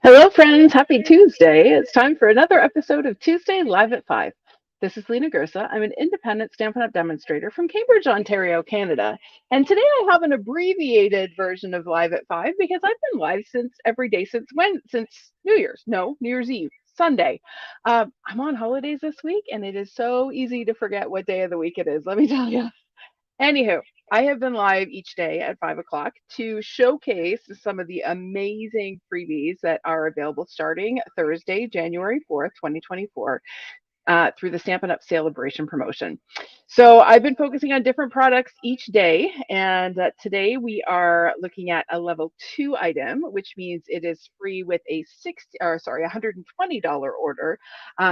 Hello, friends. Happy Tuesday. It's time for another episode of Tuesday Live at 5. This is Lena Gersa. I'm an independent Stampin' Up! Demonstrator from Cambridge, Ontario, Canada. And today I have an abbreviated version of Live at 5 because I've been live since every day since when? Since New Year's. No, New Year's Eve. Sunday. I'm on holidays this week, and it is so easy to forget what day of the week it is. Let me tell you. Anywho, I have been live each day at 5 o'clock to showcase some of the amazing freebies that are available starting Thursday, January 4th, 2024 through the Stampin' Up! Saleabration promotion. So I've been focusing on different products each day, and today we are looking at a level 2 item, which means it is free with a $120 order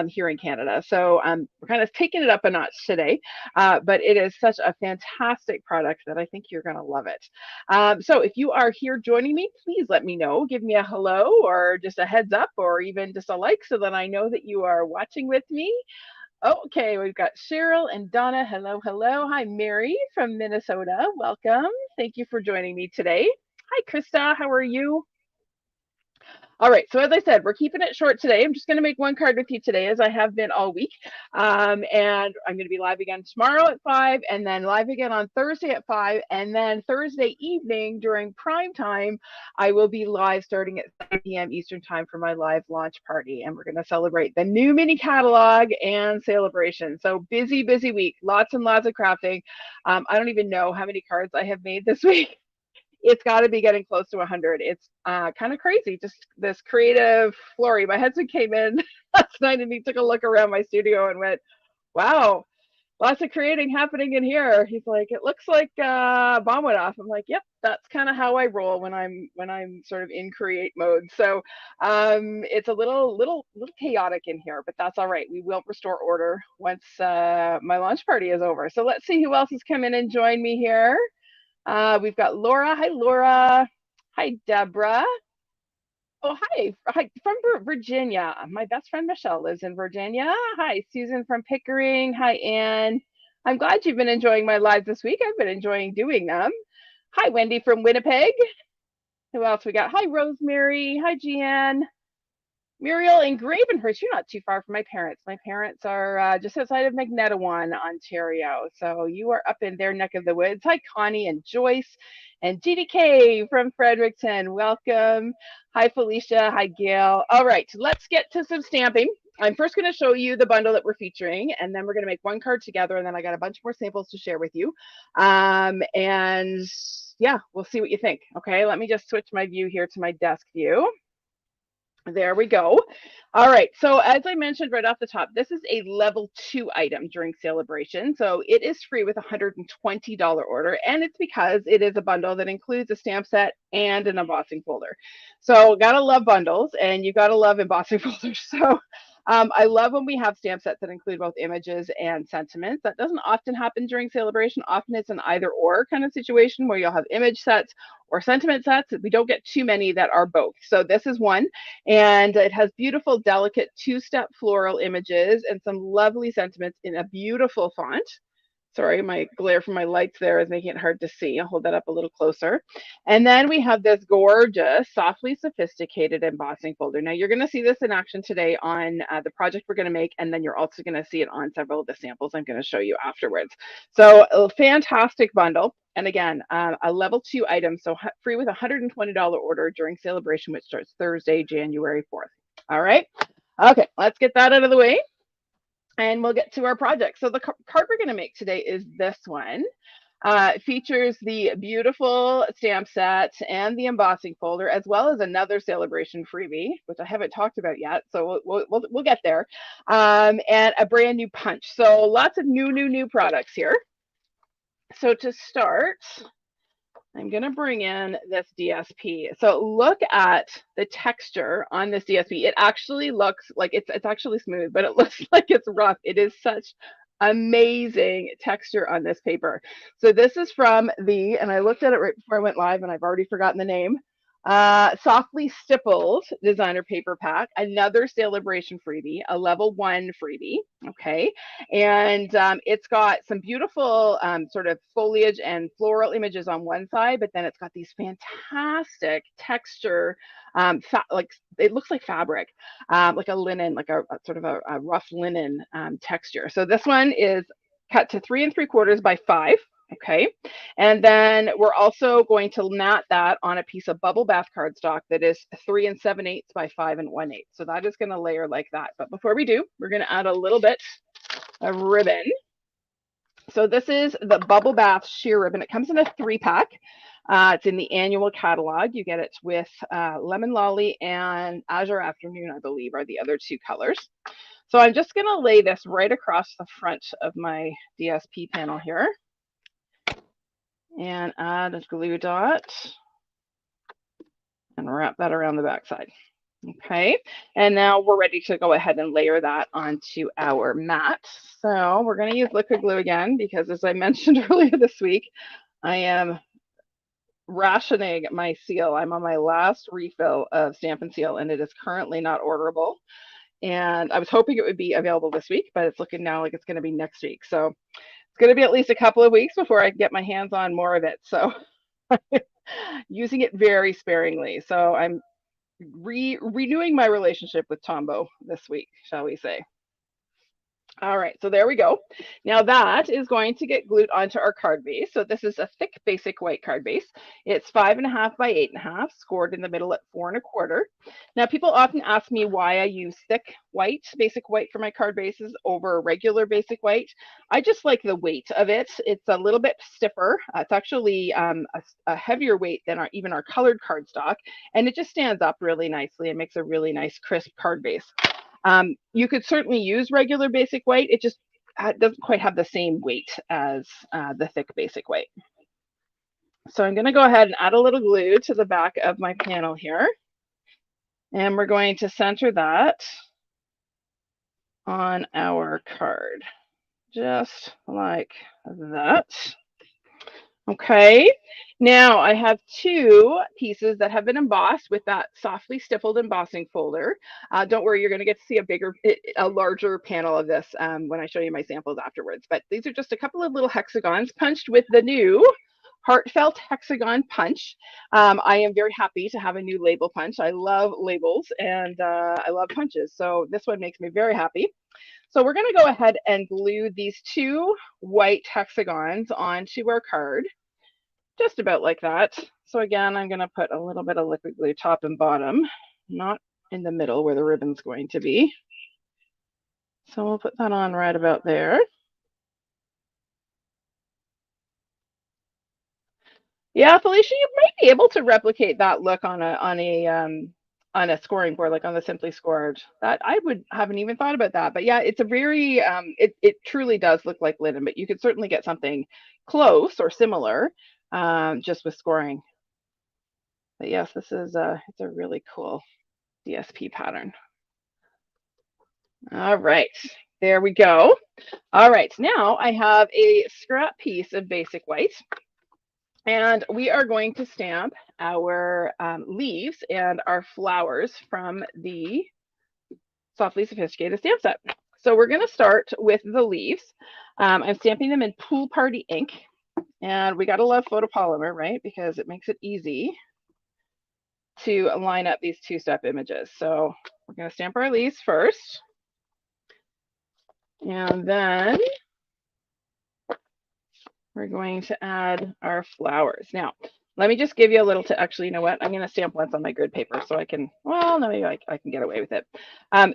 here in Canada. So we're kind of taking it up a notch today, but it is such a fantastic product that I think you're going to love it. So if you are here joining me, please let me know. Give me a hello or just a heads up or even just a like so that I know that you are watching with me. Okay, we've got Cheryl and Donna. Hello, hello. Hi, Mary from Minnesota. Welcome. Thank you for joining me today. Hi, Krista. How are you? All right, so as I said, we're keeping it short today. I'm just going to make one card with you today, as I have been all week. And I'm going to be live again tomorrow at 5, and then live again on Thursday at 5. And then Thursday evening during prime time, I will be live starting at 7 p.m. Eastern Time for my live launch party. And we're going to celebrate the new mini catalog and Saleabration. So busy, busy week. Lots and lots of crafting. I don't even know how many cards I have made this week. It's got to be getting close to 100. It's kind of crazy. Just this creative flurry. My husband came in last night and he took a look around my studio and went, "Wow, lots of creating happening in here." He's like, "It looks like a bomb went off." I'm like, "Yep, that's kind of how I roll when I'm sort of in create mode." So it's a little chaotic in here, but that's all right. We will restore order once my launch party is over. So let's see who else has come in and joined me here. We've got Laura. Hi, Laura. Hi, Deborah. Oh, hi. Hi from Virginia. My best friend Michelle lives in Virginia. Hi, Susan from Pickering. Hi, Anne. I'm glad you've been enjoying my lives this week. I've been enjoying doing them. Hi, Wendy from Winnipeg. Who else we got? Hi, Rosemary. Hi, Jeanne. Muriel in Gravenhurst. You're not too far from my parents. My parents are just outside of Magnetawan, Ontario. So you are up in their neck of the woods. Hi, Connie and Joyce and GDK from Fredericton. Welcome. Hi, Felicia. Hi, Gail. All right, let's get to some stamping. I'm first going to show you the bundle that we're featuring, and then we're going to make one card together, and then I got a bunch more samples to share with you. And yeah, we'll see what you think. Okay, let me just switch my view here to my desk view. There we go. All right. So as I mentioned right off the top, this is a level 2 item during Saleabration. So it is free with a $120 order. And it's because it is a bundle that includes a stamp set and an embossing folder. So gotta love bundles and you gotta love embossing folders. So I love when we have stamp sets that include both images and sentiments. That doesn't often happen during Saleabration. Often it's an either or kind of situation where you'll have image sets or sentiment sets. We don't get too many that are both. So this is one. And it has beautiful, delicate two-step floral images and some lovely sentiments in a beautiful font. Sorry, my glare from my lights there is making it hard to see. I'll hold that up a little closer. And then we have this gorgeous, softly sophisticated embossing folder. Now you're going to see this in action today on the project we're going to make, and then you're also going to see it on several of the samples I'm going to show you afterwards. So a fantastic bundle. And again, a level 2 item, so free with a $120 order during Saleabration, which starts Thursday, January 4th. All right. Okay, let's get that out of the way and we'll get to our project. So the card we're going to make today is this one. It features the beautiful stamp set and the embossing folder, as well as another Saleabration freebie, which I haven't talked about yet. So we'll get there, and a brand new punch. So lots of new products here. So to start, I'm going to bring in this DSP. So look at the texture on this DSP. It actually looks like it's actually smooth, but it looks like it's rough. It is such amazing texture on this paper. So this is from and I looked at it right before I went live and I've already forgotten the name. Softly Stippled designer paper pack, another Saleabration freebie, a level 1 freebie. Okay. And it's got some beautiful sort of foliage and floral images on one side, but then it's got these fantastic texture, like it looks like fabric, like a linen, like a sort of a rough linen texture. So this one is cut to 3 3/4 by 5. Okay. And then we're also going to mat that on a piece of bubble bath cardstock that is 3 7/8 by 5 1/8. So that is going to layer like that. But before we do, we're going to add a little bit of ribbon. So this is the Bubble Bath sheer ribbon. It comes in a 3-pack. It's in the annual catalog. You get it with Lemon Lolly and Azure Afternoon, I believe, are the other 2 colors. So I'm just going to lay this right across the front of my DSP panel here and add a glue dot and wrap that around the back side. Okay, and now we're ready to go ahead and layer that onto our mat. So we're going to use liquid glue again because, as I mentioned earlier this week, I am rationing my seal. I'm on my last refill of Stampin' Seal, and it is currently not orderable. And I was hoping it would be available this week, but it's looking now like it's going to be next week. So it's going to be at least a couple of weeks before I can get my hands on more of it. So using it very sparingly. So I'm renewing my relationship with Tombow this week, shall we say. All right, so there we go. Now that is going to get glued onto our card base. So this is a thick basic white card base. It's 5.5 by 8.5, scored in the middle at 4 1/4. Now people often ask me why I use thick white, basic white for my card bases over regular basic white. I just like the weight of it. It's a little bit stiffer. It's actually a heavier weight than even our colored cardstock, and it just stands up really nicely and makes a really nice crisp card base. You could certainly use regular basic white. It just doesn't quite have the same weight as the thick basic white. So I'm going to go ahead and add a little glue to the back of my panel here. And we're going to center that on our card, just like that. Okay, now I have 2 pieces that have been embossed with that softly stippled embossing folder. Don't worry, you're going to get to see a larger panel of this when I show you my samples afterwards. But these are just a couple of little hexagons punched with the new Heartfelt Hexagon Punch. I am very happy to have a new label punch. I love labels and I love punches. So this one makes me very happy. So we're going to go ahead and glue these 2 white hexagons onto our card, just about like that. So again, I'm going to put a little bit of liquid glue top and bottom, not in the middle where the ribbon's going to be. So we'll put that on right about there. Yeah, Felicia, you might be able to replicate that look on a scoring board, like on the Simply Scored. That haven't even thought about that. But yeah, it's a very it truly does look like linen, but you could certainly get something close or similar just with scoring. But yes, this is it's a really cool DSP pattern. All right, there we go. All right, now I have a scrap piece of basic white. And we are going to stamp our leaves and our flowers from the Softly Sophisticated Stamp Set. So we're going to start with the leaves. I'm stamping them in Pool Party ink. And we got to love photopolymer, right? Because it makes it easy to line up these 2-step images. So we're going to stamp our leaves first. And then we're going to add our flowers. Now, let me just give you a little actually, you know what? I'm going to stamp once on my grid paper so I can, well, no, maybe I can get away with it.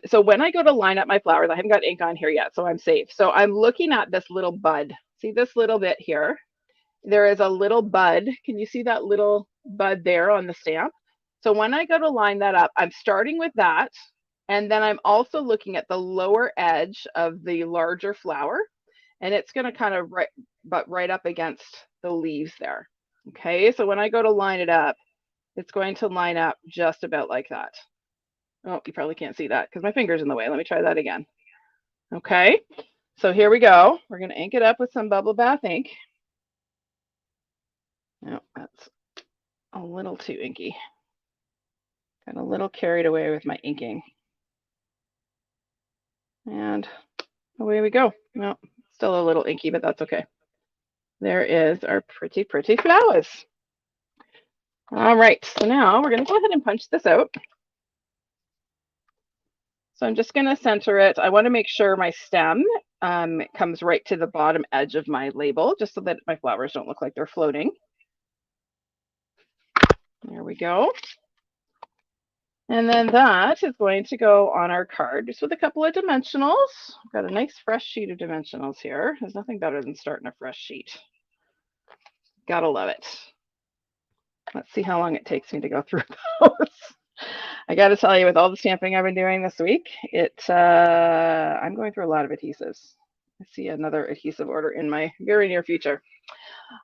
So when I go to line up my flowers, I haven't got ink on here yet, so I'm safe. So I'm looking at this little bud. See this little bit here? There is a little bud. Can you see that little bud there on the stamp? So when I go to line that up, I'm starting with that. And then I'm also looking at the lower edge of the larger flower. And it's going to kind of right up against the leaves there. Okay, so when I go to line it up, it's going to line up just about like that. Oh, you probably can't see that because my finger's in the way. Let me try that again. Okay, so here we go. We're going to ink it up with some Bubble Bath ink. No, that's a little too inky. little carried away with my inking. And away we go. Well, still a little inky, but that's okay. There is our pretty, pretty flowers. All right, so now we're going to go ahead and punch this out. So I'm just going to center it. I want to make sure my stem comes right to the bottom edge of my label, just so that my flowers don't look like they're floating. There we go. And then that is going to go on our card just with a couple of dimensionals. I've got a nice fresh sheet of dimensionals here. There's nothing better than starting a fresh sheet. Gotta love it. Let's see how long it takes me to go through those. I got to tell you, with all the stamping I've been doing this week, I'm going through a lot of adhesives. I see another adhesive order in my very near future.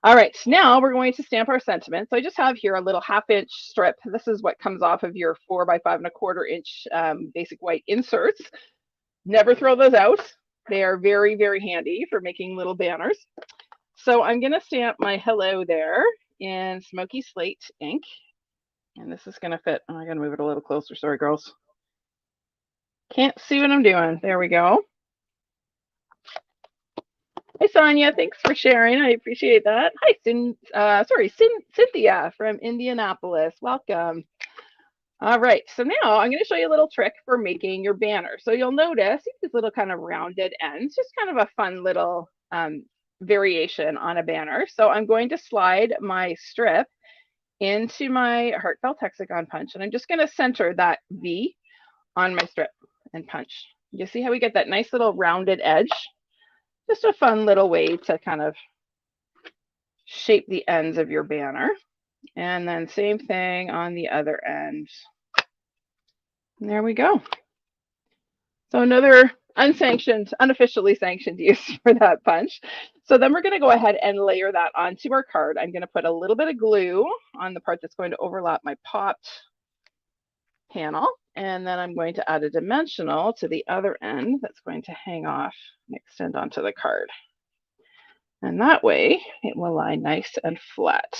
All right, now we're going to stamp our sentiment. So I just have here a little 1/2-inch strip. This is what comes off of your 4 by 5 1/4 inch basic white inserts. Never throw those out. They are very, very handy for making little banners. So I'm going to stamp my hello there in smoky slate ink. And this is going to fit. Oh, I got to move it a little closer. Sorry, girls. Can't see what I'm doing. There we go. Hi, Sonia. Thanks for sharing. I appreciate that. Hi, Cynthia from Indianapolis. Welcome. All right. So now I'm going to show you a little trick for making your banner. So you'll notice these little kind of rounded ends, just kind of a fun little variation on a banner. So I'm going to slide my strip into my heartfelt hexagon punch, and I'm just going to center that V on my strip and punch. You see how we get that nice little rounded edge? Just a fun little way to kind of shape the ends of your banner. And then same thing on the other end. And there we go. So another unofficially sanctioned use for that punch. So then we're going to go ahead and layer that onto our card. I'm going to put a little bit of glue on the part that's going to overlap my popped panel. And then I'm going to add a dimensional to the other end that's going to hang off and extend onto the card. And that way it will lie nice and flat.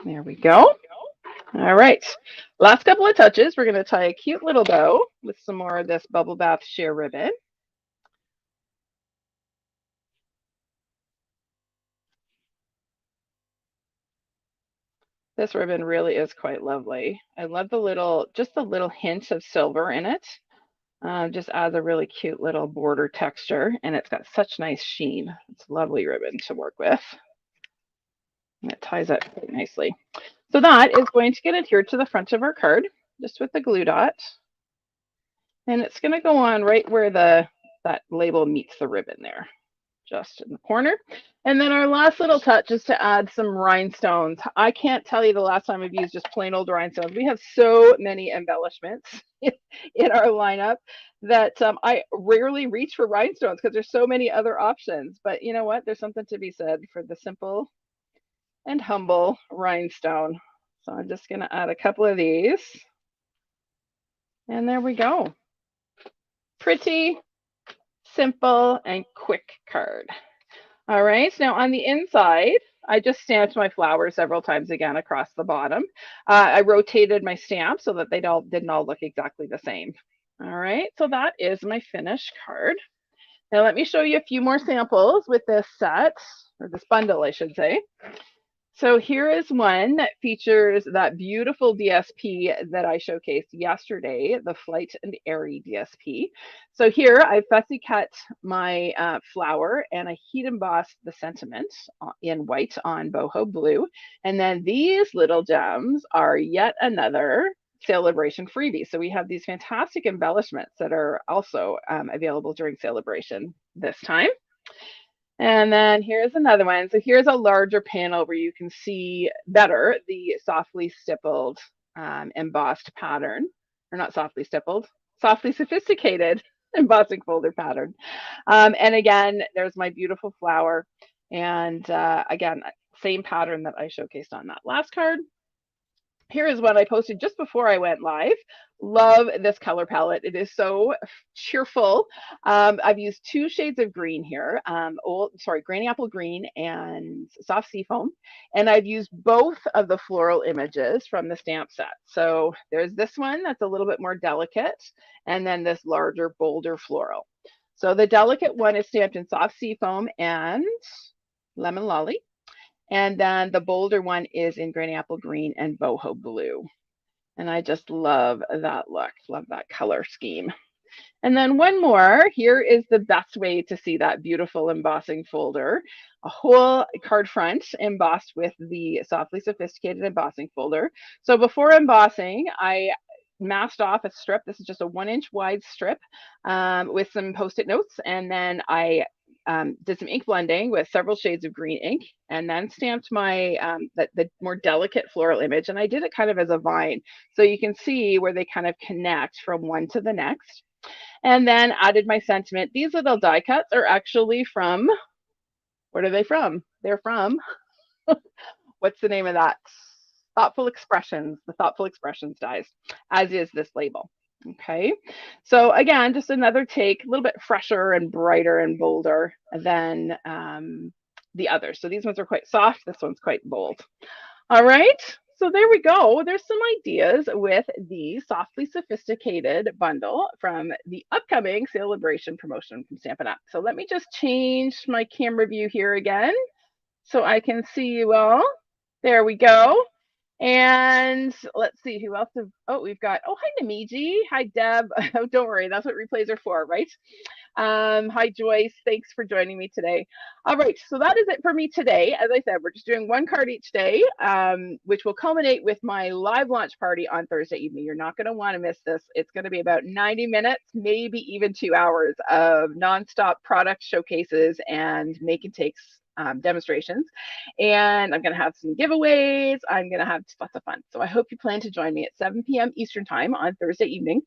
There we go. All right, last couple of touches. We're going to tie a cute little bow with some more of this Bubble Bath sheer ribbon. This ribbon really is quite lovely. I love just the little hint of silver in it. Just adds a really cute little border texture, and it's got such nice sheen. It's a lovely ribbon to work with. And it ties up quite nicely. So that is going to get adhered to the front of our card, just with the glue dot. And it's going to go on right where that label meets the ribbon there, just in the corner. And then our last little touch is to add some rhinestones. I can't tell you the last time I've used just plain old rhinestones. We have so many embellishments in our lineup that I rarely reach for rhinestones because there's so many other options. But you know what? There's something to be said for the simple and humble rhinestone. So I'm just going to add a couple of these. And there we go. Pretty, simple, and quick card. All right, now on the inside, I just stamped my flowers several times again across the bottom. I rotated my stamp so that they didn't all look exactly the same. All right, so that is my finished card. Now let me show you a few more samples with this set, or this bundle, I should say. So here is one that features that beautiful DSP that I showcased yesterday, the Flight and Airy DSP. So here I fussy cut my flower and I heat embossed the sentiment in white on boho blue. And then these little gems are yet another Saleabration freebie. So we have these fantastic embellishments that are also available during Saleabration this time. And then here's another one. So here's a larger panel where you can see better the softly stippled embossed pattern, or not softly stippled, softly sophisticated embossing folder pattern. And again, there's my beautiful flower. And again, same pattern that I showcased on that last card. Here is one I posted just before I went live. Love this color palette. It is so cheerful. I've used two shades of green here, Granny Apple Green and Soft Seafoam. And I've used both of the floral images from the stamp set. So there's this one that's a little bit more delicate, and then this larger, bolder floral. So the delicate one is stamped in Soft Seafoam and Lemon Lolly. And then the bolder one is in Granny Apple Green and Boho Blue. And I just love that look, love that color scheme. And then one more, here is the best way to see that beautiful embossing folder. A whole card front embossed with the Softly Sophisticated embossing folder. So before embossing, I masked off a strip. This is just a 1-inch wide strip with some Post-it notes. And then I did some ink blending with several shades of green ink, and then stamped my the more delicate floral image. And I did it kind of as a vine, so you can see where they kind of connect from one to the next. And then added my sentiment. These little die cuts are actually from, what are they from? They're from, what's the name of that? Thoughtful Expressions, the Thoughtful Expressions dies, as is this label. Okay, so again, just another take, a little bit fresher and brighter and bolder than the others. So these ones are quite soft, this one's quite bold. All right, so there we go. There's some ideas with the Softly Sophisticated bundle from the upcoming Saleabration promotion from Stampin' Up. So let me just change my camera view here again so I can see you all. There we go. And let's see who else. We've got, hi, Namiji. Hi, Deb. Oh, don't worry. That's what replays are for, right? Hi, Joyce. Thanks for joining me today. All right. So that is it for me today. As I said, we're just doing one card each day, which will culminate with my live launch party on Thursday evening. You're not going to want to miss this. It's going to be about 90 minutes, maybe even 2 hours of nonstop product showcases and make and takes demonstrations. And I'm going to have some giveaways. I'm going to have lots of fun. So I hope you plan to join me at 7 p.m. Eastern time on Thursday evening.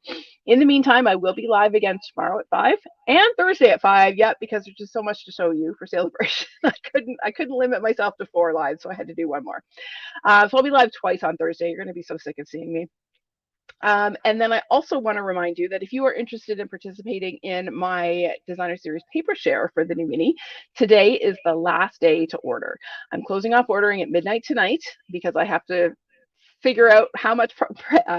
In the meantime, I will be live again tomorrow at 5 and Thursday at 5. Yep, because there's just so much to show you for Saleabration. I couldn't limit myself to 4 live, so I had to do one more. So I'll be live twice on Thursday. You're going to be so sick of seeing me. And then I also want to remind you that if you are interested in participating in my Designer Series paper share for the new Mini, today is the last day to order. I'm closing off ordering at midnight tonight because I have to figure out how much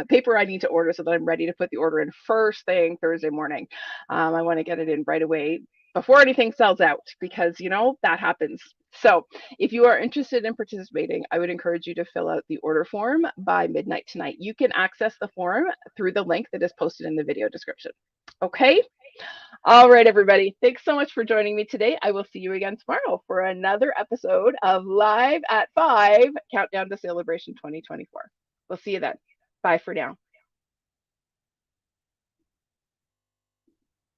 paper I need to order so that I'm ready to put the order in first thing Thursday morning. I want to get it in right away before anything sells out, because that happens. So if you are interested in participating, I would encourage you to fill out the order form by midnight tonight. You can access the form through the link that is posted in the video description. Okay. All right, everybody. Thanks so much for joining me today. I will see you again tomorrow for another episode of Live at 5 Countdown to Saleabration 2024. We'll see you then. Bye for now.